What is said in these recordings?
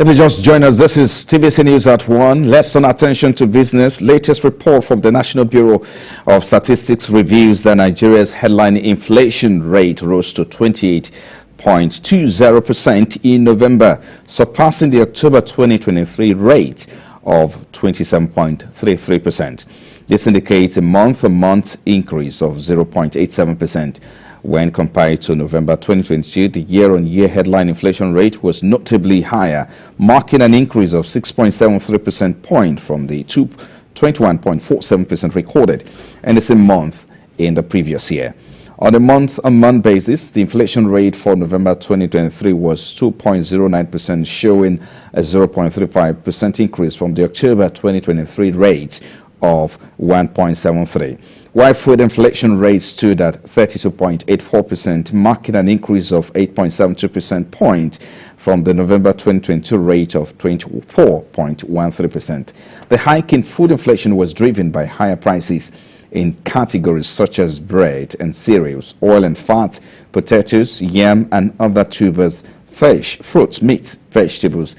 If you just join us, this is TVC News at 1. Let's turn attention to business. Latest report from the National Bureau of Statistics reveals that Nigeria's headline inflation rate rose to 28.20% in November, surpassing the October 2023 rate of 27.33%. This indicates a month-on-month increase of 0.87%. When compared to November 2022, the year-on-year headline inflation rate was notably higher, marking an increase of 6.73% point from the 21.47% recorded in the same month in the previous year. On a month-on-month basis, the inflation rate for November 2023 was 2.09%, showing a 0.35% increase from the October 2023 rate of 1.73%. While food inflation rate stood at 32.84%, marking an increase of 8.72% point from the November 2022 rate of 24.13%. The hike in food inflation was driven by higher prices in categories such as bread and cereals, oil and fat, potatoes, yam and other tubers, fish, fruits, meat, vegetables,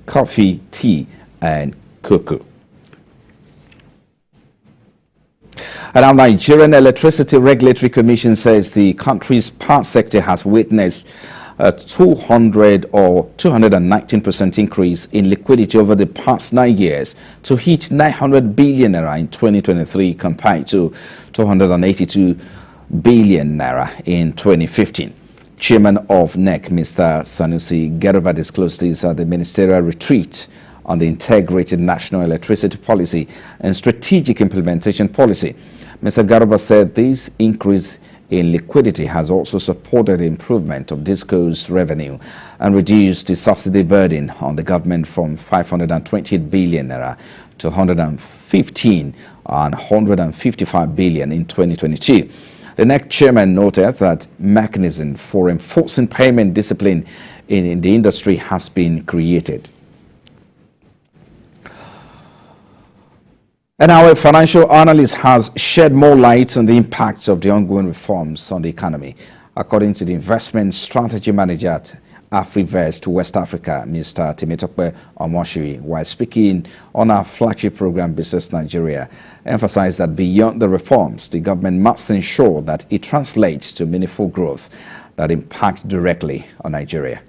coffee, tea and cocoa. And our Nigerian Electricity Regulatory Commission says the country's power sector has witnessed a 219% increase in liquidity over the past 9 years to hit 900 billion naira in 2023 compared to 282 billion naira in 2015. Chairman of NEC, Mr. Sanusi Garba, disclosed this at the ministerial retreat on the Integrated National Electricity Policy and Strategic Implementation Policy. Mr. Garba said this increase in liquidity has also supported the improvement of DISCO's revenue and reduced the subsidy burden on the government from 528 billion naira to 115 and 155 billion in 2022. The NEC chairman noted that mechanism for enforcing payment discipline in the industry has been created. And our financial analyst has shed more light on the impacts of the ongoing reforms on the economy. According to the investment strategy manager at AfriVest West Africa, Mr. Temitope Omoshiri, while speaking on our flagship program, Business Nigeria, emphasized that beyond the reforms, the government must ensure that it translates to meaningful growth that impacts directly on Nigeria.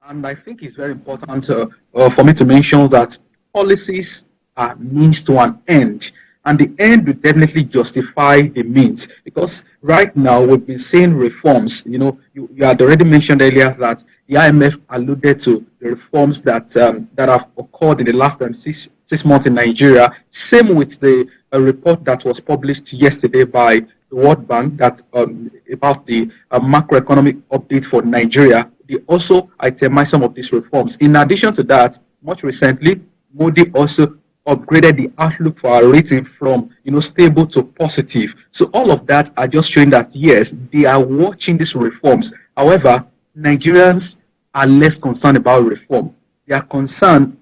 And I think it's very important for me to mention that policies are means to an end, and the end will definitely justify the means, because right now we've been seeing reforms. You had already mentioned earlier that the IMF alluded to the reforms that have occurred in the last six months in Nigeria. Same with the report that was published yesterday by the World Bank that's about the macroeconomic update for Nigeria. They also itemized some of these reforms. In addition to that, much recently, Modi also upgraded the outlook for our rating from stable to positive. So all of that are just showing that yes, they are watching these reforms. However, Nigerians are less concerned about reforms. Their concern,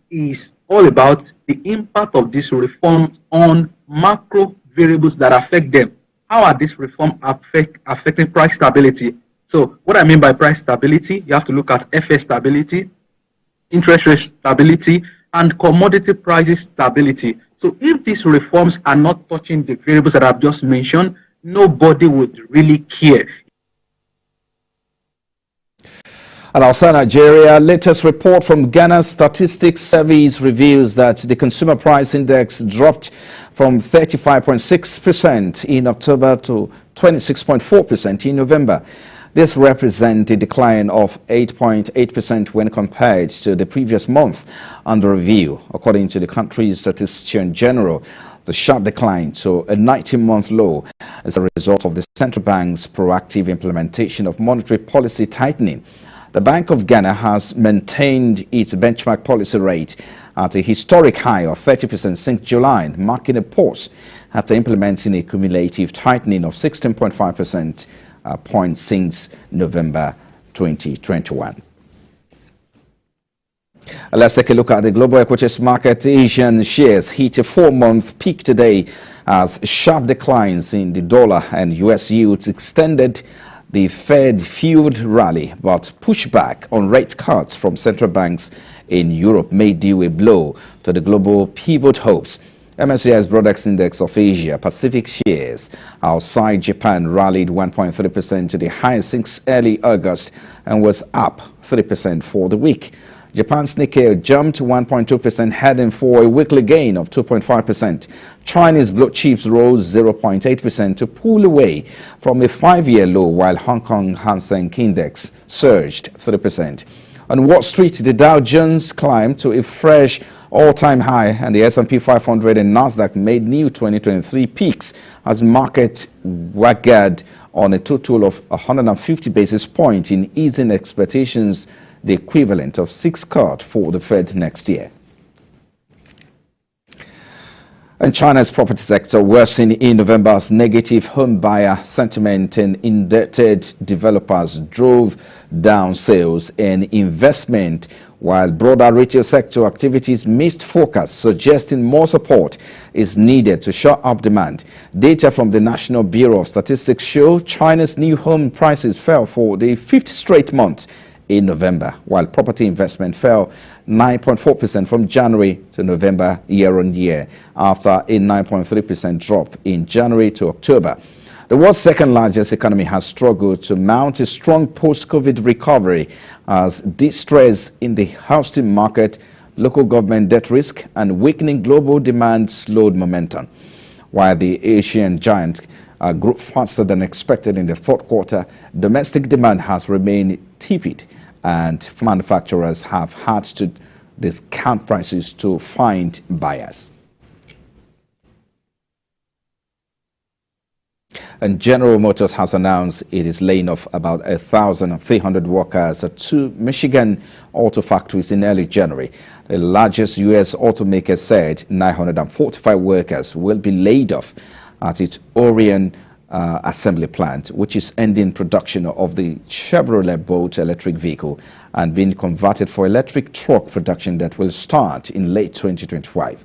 is all about the impact of these reforms on macro variables that affect them. How are these reforms affecting price stability? So what I mean by price stability, you have to look at FX stability, interest rate stability, and commodity prices stability. So if these reforms are not touching the variables that I've just mentioned, nobody would really care. And outside Nigeria, latest report from Ghana's Statistics Service reveals that the consumer price index dropped from 35.6% in October to 26.4% in November. This represents a decline of 8.8% when compared to the previous month under review. According to the country's Statistician General, the sharp decline to a 19-month low is a result of the central bank's proactive implementation of monetary policy tightening. The Bank of Ghana has maintained its benchmark policy rate at a historic high of 30% since July, marking a pause after implementing a cumulative tightening of 16.5% point since November 2021. Let's take a look at the global equities market. Asian shares hit a 4-month peak today as sharp declines in the dollar and US yields extended The Fed fueled rally, but pushback on rate cuts from central banks in Europe may deal a blow to the global pivot hopes. MSCI's Broadex Index of Asia Pacific shares outside Japan rallied 1.3% to the highest since early August and was up 3% for the week. Japan's Nikkei jumped 1.2%, heading for a weekly gain of 2.5%. Chinese blue chips rose 0.8% to pull away from a 5-year low, while Hong Kong Hang Seng Index surged 3%. On Wall Street, the Dow Jones climbed to a fresh all-time high, and the S&P 500 and Nasdaq made new 2023 peaks as market wagged on a total of 150 basis points in easing expectations, the equivalent of 6 cuts for the Fed next year. And China's property sector worsened in November as negative home buyer sentiment and indebted developers drove down sales and investment, while broader retail sector activities missed focus, suggesting more support is needed to shore up demand. Data from the National Bureau of Statistics show China's new home prices fell for the 5th straight month in November, while property investment fell 9.4% from January to November year-on-year, after a 9.3% drop in January to October. The world's second largest economy has struggled to mount a strong post-COVID recovery as distress in the housing market, local government debt risk, and weakening global demand slowed momentum. While the Asian giant grew faster than expected in the third quarter, domestic demand has remained tepid, and manufacturers have had to discount prices to find buyers. And General Motors has announced it is laying off about 1,300 workers at 2 Michigan auto factories in early January. The largest U.S. automaker said 945 workers will be laid off at its Orion assembly plant, which is ending production of the Chevrolet Bolt electric vehicle and being converted for electric truck production that will start in late 2025.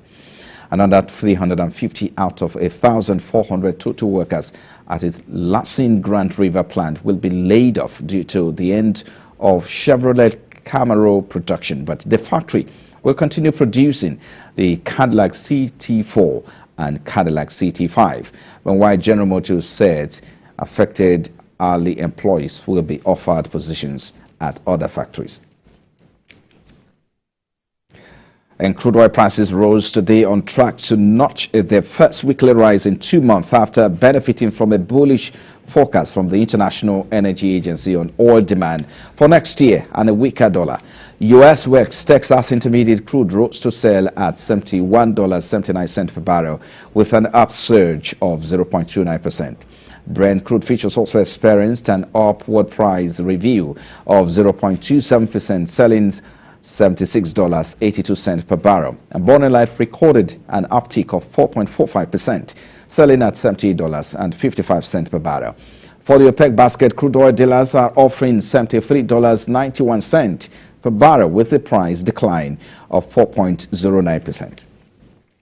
Another 350 out of 1,400 total workers at its Lansing Grand River plant will be laid off due to the end of Chevrolet Camaro production, but the factory will continue producing the Cadillac CT4 and Cadillac CT5. But while General Motors said affected hourly employees will be offered positions at other factories. And crude oil prices rose today, on track to notch their first weekly rise in 2 months after benefiting from a bullish forecast from the International Energy Agency on oil demand for next year and a weaker dollar. U.S. West Texas Intermediate crude rose to sell at $71.79 per barrel with an upsurge of 0.29%. Brent crude futures also experienced an upward price review of 0.27%, selling $76.82 per barrel. And Bonnet Light recorded an uptick of 4.45%, selling at $70.55 per barrel. For the OPEC basket, crude oil dealers are offering $73.91 per barrel with a price decline of 4.09%.